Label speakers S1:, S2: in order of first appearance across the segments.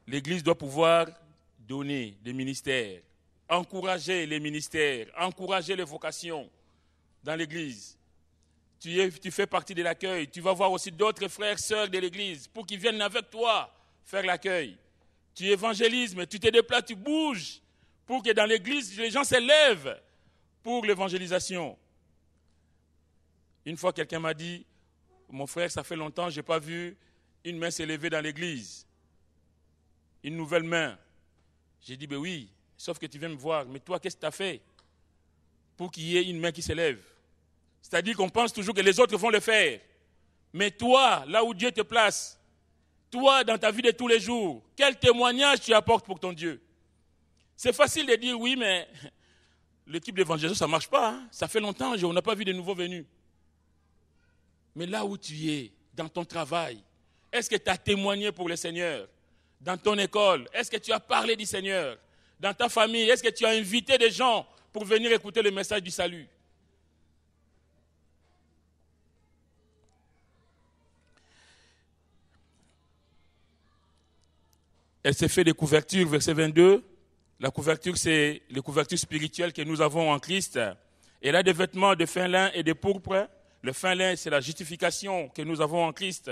S1: L'Église doit pouvoir donner des ministères, encourager les ministères, encourager les vocations dans l'Église. Tu fais partie de l'accueil. Tu vas voir aussi d'autres frères, sœurs de l'Église pour qu'ils viennent avec toi faire l'accueil. Tu évangélises, mais tu te déplaces, tu bouges pour que dans l'Église, les gens s'élèvent pour l'évangélisation. Une fois, quelqu'un m'a dit, mon frère, ça fait longtemps, je n'ai pas vu une main s'élever dans l'Église. Une nouvelle main. J'ai dit, ben oui, sauf que tu viens me voir. Mais toi, qu'est-ce que tu as fait pour qu'il y ait une main qui s'élève? C'est-à-dire qu'on pense toujours que les autres vont le faire. Mais toi, là où Dieu te place, toi, dans ta vie de tous les jours, quel témoignage tu apportes pour ton Dieu? C'est facile de dire, oui, mais l'équipe d'évangélisation, ça ne marche pas. Hein? Ça fait longtemps, on n'a pas vu de nouveaux venus. Mais là où tu es, dans ton travail, est-ce que tu as témoigné pour le Seigneur? Dans ton école, est-ce que tu as parlé du Seigneur? Dans ta famille, est-ce que tu as invité des gens pour venir écouter le message du salut? Elle s'est fait des couvertures, verset 22. La couverture, c'est les couvertures spirituelles que nous avons en Christ. Elle a des vêtements de fin lin et de pourpre. Le fin lin, c'est la justification que nous avons en Christ.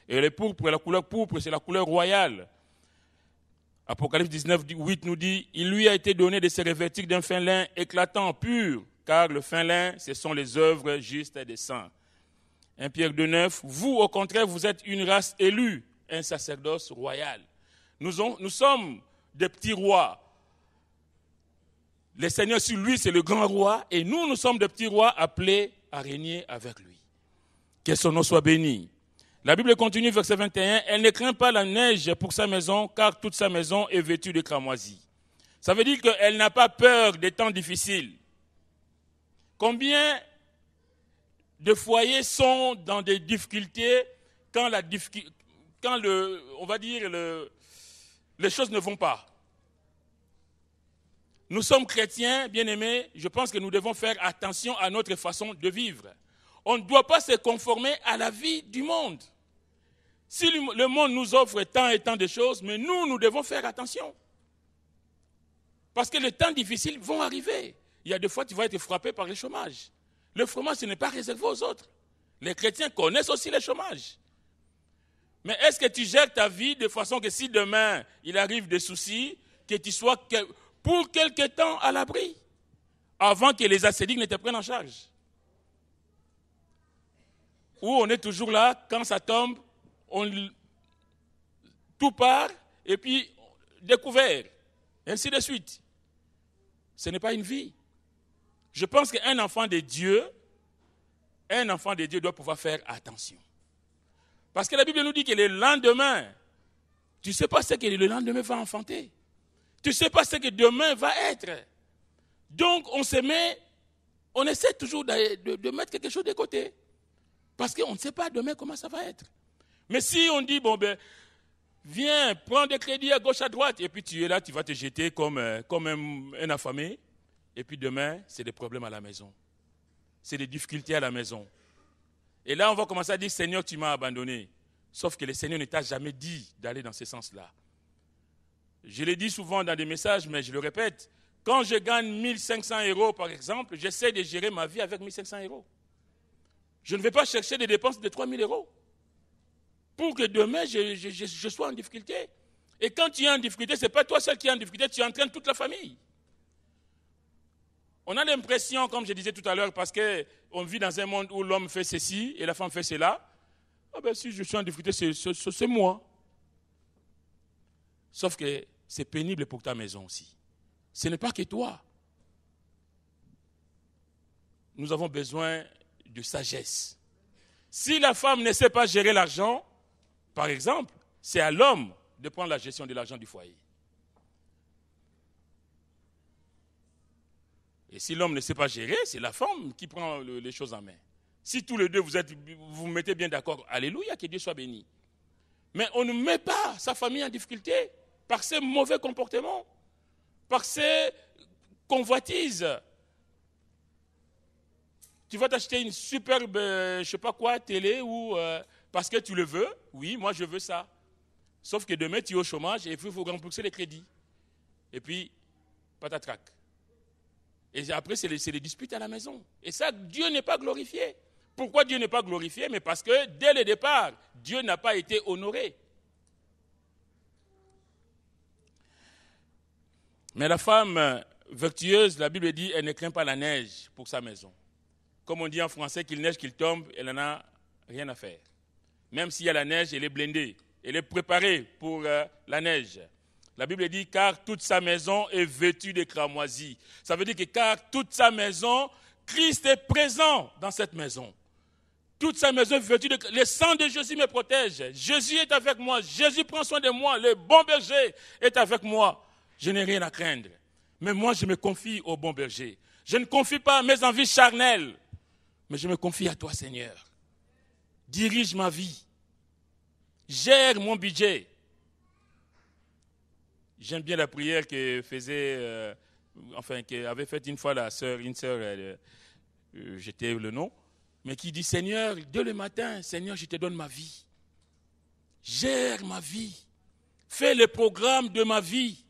S1: Et le pourpre, la couleur pourpre, c'est la couleur royale. Apocalypse 19, 8 nous dit, il lui a été donné de se revêtir d'un fin lin éclatant, pur, car le fin lin, ce sont les œuvres justes des saints. 1 Pierre 2, 9, vous, au contraire, vous êtes une race élue, un sacerdoce royal. Nous sommes des petits rois. Le Seigneur sur lui, c'est le grand roi, et nous sommes des petits rois appelés à régner avec lui. Que son nom soit béni. La Bible continue, verset 21, elle ne craint pas la neige pour sa maison, car toute sa maison est vêtue de cramoisie. Ça veut dire qu'elle n'a pas peur des temps difficiles. Combien de foyers sont dans des difficultés quand les choses ne vont pas? Nous sommes chrétiens, bien-aimés, je pense que nous devons faire attention à notre façon de vivre. On ne doit pas se conformer à la vie du monde. Si le monde nous offre tant et tant de choses, mais nous devons faire attention. Parce que les temps difficiles vont arriver. Il y a des fois, tu vas être frappé par le chômage. Le chômage, ce n'est pas réservé aux autres. Les chrétiens connaissent aussi le chômage. Mais est-ce que tu gères ta vie de façon que si demain, il arrive des soucis, que tu sois pour quelque temps à l'abri, avant que les ascédiques ne te prennent en charge? Ou on est toujours là, quand ça tombe, tout part, et puis découvert, ainsi de suite. Ce n'est pas une vie. Je pense qu'un enfant de Dieu doit pouvoir faire attention. Parce que la Bible nous dit que le lendemain, tu ne sais pas ce que le lendemain va enfanter. Tu ne sais pas ce que demain va être. Donc on essaie toujours de mettre quelque chose de côté. Parce qu'on ne sait pas demain comment ça va être. Mais si on dit, viens, prends des crédits à gauche, à droite, et puis tu es là, tu vas te jeter comme un affamé, et puis demain, c'est des problèmes à la maison. C'est des difficultés à la maison. Et là, on va commencer à dire, Seigneur, tu m'as abandonné. Sauf que le Seigneur ne t'a jamais dit d'aller dans ce sens-là. Je l'ai dit souvent dans des messages, mais je le répète, quand je gagne 1500 € par exemple, j'essaie de gérer ma vie avec 1500 €. Je ne vais pas chercher des dépenses de 3000 € pour que demain, je sois en difficulté. Et quand tu es en difficulté, ce n'est pas toi seul qui es en difficulté, tu entraînes toute la famille. On a l'impression, comme je disais tout à l'heure, parce qu'on vit dans un monde où l'homme fait ceci et la femme fait cela, si je suis en difficulté, c'est moi. Sauf que c'est pénible pour ta maison aussi. Ce n'est pas que toi. Nous avons besoin de sagesse. Si la femme ne sait pas gérer l'argent, par exemple, c'est à l'homme de prendre la gestion de l'argent du foyer. Et si l'homme ne sait pas gérer, c'est la femme qui prend les choses en main. Si tous les deux vous vous mettez bien d'accord, alléluia, que Dieu soit béni. Mais on ne met pas sa famille en difficulté par ses mauvais comportements, par ses convoitises. Tu vas t'acheter une superbe, télé ou parce que tu le veux. Oui, moi je veux ça. Sauf que demain, tu es au chômage et il faut rembourser les crédits. Et puis, patatrac. Et après, c'est les disputes à la maison. Et ça, Dieu n'est pas glorifié. Pourquoi Dieu n'est pas glorifié? Mais parce que dès le départ, Dieu n'a pas été honoré. Mais la femme vertueuse, la Bible dit, elle ne craint pas la neige pour sa maison. Comme on dit en français, qu'il neige, qu'il tombe, elle n'en a rien à faire. Même s'il y a la neige, elle est blindée. Elle est préparée pour la neige. La Bible dit, car toute sa maison est vêtue de cramoisis. Ça veut dire que car toute sa maison, Christ est présent dans cette maison. Toute sa maison est vêtue de... Le sang de Jésus me protège. Jésus est avec moi. Jésus prend soin de moi. Le bon berger est avec moi. Je n'ai rien à craindre. Mais moi, je me confie au bon berger. Je ne confie pas à mes envies charnelles. Mais je me confie à toi, Seigneur. Dirige ma vie. Gère mon budget. J'aime bien la prière que faisait, qu'avait faite une fois une sœur, j'étais le nom, mais qui dit, Seigneur, dès le matin, Seigneur, je te donne ma vie. Gère ma vie. Fais le programme de ma vie.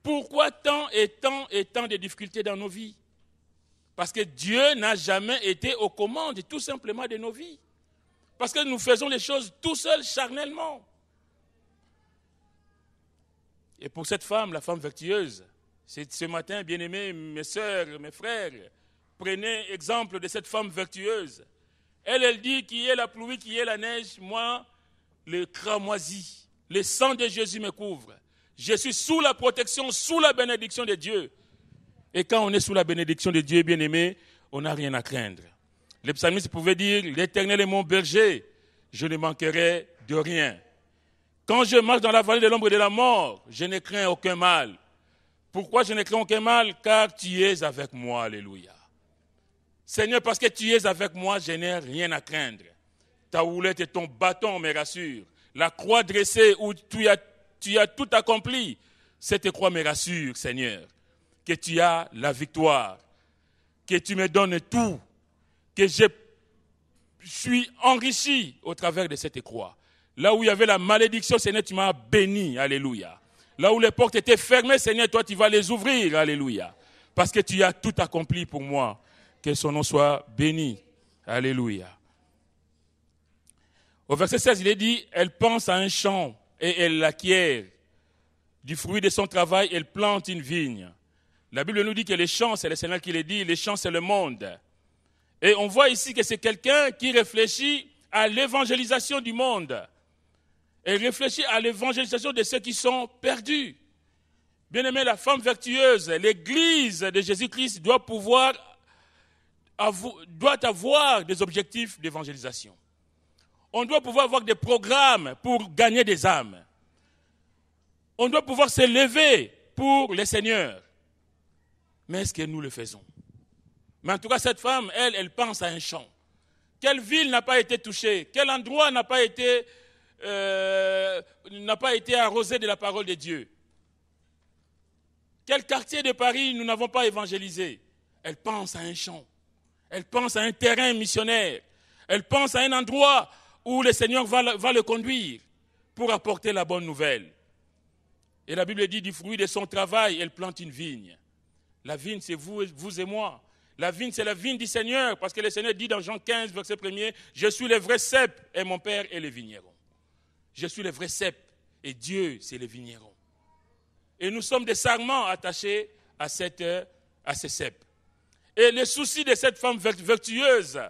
S1: Pourquoi tant et tant de difficultés dans nos vies? Parce que Dieu n'a jamais été aux commandes, tout simplement, de nos vies. Parce que nous faisons les choses tout seuls, charnellement. Et pour cette femme, la femme vertueuse, c'est ce matin, bien-aimés, mes sœurs, mes frères, prenez exemple de cette femme vertueuse. Elle dit qu'il y ait la pluie, qu'il y ait la neige, moi, le cramoisi, le sang de Jésus me couvre. Je suis sous la protection, sous la bénédiction de Dieu. Et quand on est sous la bénédiction de Dieu, bien-aimé, on n'a rien à craindre. Le psalmiste pouvait dire, l'Éternel est mon berger, je ne manquerai de rien. Quand je marche dans la vallée de l'ombre de la mort, je ne crains aucun mal. Pourquoi je ne crains aucun mal? Car tu es avec moi, alléluia. Seigneur, parce que tu es avec moi, je n'ai rien à craindre. Ta houlette et ton bâton me rassurent. La croix dressée où tu as tout accompli, cette croix me rassure, Seigneur, que tu as la victoire, que tu me donnes tout, que je suis enrichi au travers de cette croix. Là où il y avait la malédiction, Seigneur, tu m'as béni, alléluia. Là où les portes étaient fermées, Seigneur, toi, tu vas les ouvrir, alléluia. Parce que tu as tout accompli pour moi. Que son nom soit béni, alléluia. Au verset 16, il est dit, elle pense à un champ et elle l'acquiert. Du fruit de son travail, elle plante une vigne. La Bible nous dit que les champs, c'est le Seigneur qui les dit, les champs, c'est le monde. Et on voit ici que c'est quelqu'un qui réfléchit à l'évangélisation du monde. Elle réfléchit à l'évangélisation de ceux qui sont perdus. Bien-aimé, la femme vertueuse, l'Église de Jésus-Christ doit avoir des objectifs d'évangélisation. On doit pouvoir avoir des programmes pour gagner des âmes. On doit pouvoir s'élever pour le Seigneur. Mais est-ce que nous le faisons? Mais en tout cas, cette femme, elle pense à un champ. Quelle ville n'a pas été touchée? Quel endroit n'a pas été arrosé de la parole de Dieu? Quel quartier de Paris nous n'avons pas évangélisé? Elle pense à un champ. Elle pense à un terrain missionnaire. Elle pense à un endroit où le Seigneur va le conduire pour apporter la bonne nouvelle. Et la Bible dit, du fruit de son travail, elle plante une vigne. La vigne, c'est vous et moi. La vigne, c'est la vigne du Seigneur, parce que le Seigneur dit dans Jean 15, verset 1er, « Je suis le vrai cep et mon Père est le vigneron. » Je suis le vrai cep et Dieu, c'est le vigneron. Et nous sommes des sarments attachés à ce cep. Et le souci de cette femme vertueuse,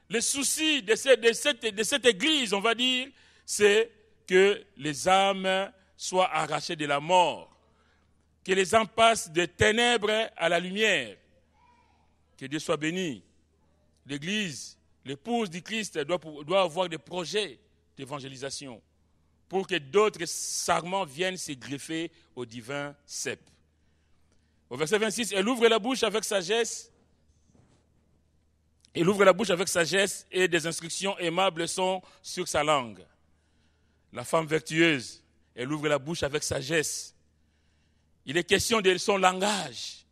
S1: le souci de cette église, on va dire, c'est que les âmes soient arrachées de la mort, que les âmes passent des ténèbres à la lumière. Que Dieu soit béni. L'Église, l'épouse du Christ, doit avoir des projets d'évangélisation pour que d'autres sarments viennent se greffer au divin cep. Au verset 26, elle ouvre la bouche avec sagesse. Elle ouvre la bouche avec sagesse et des instructions aimables sont sur sa langue. La femme vertueuse, elle ouvre la bouche avec sagesse. Il est question de son langage.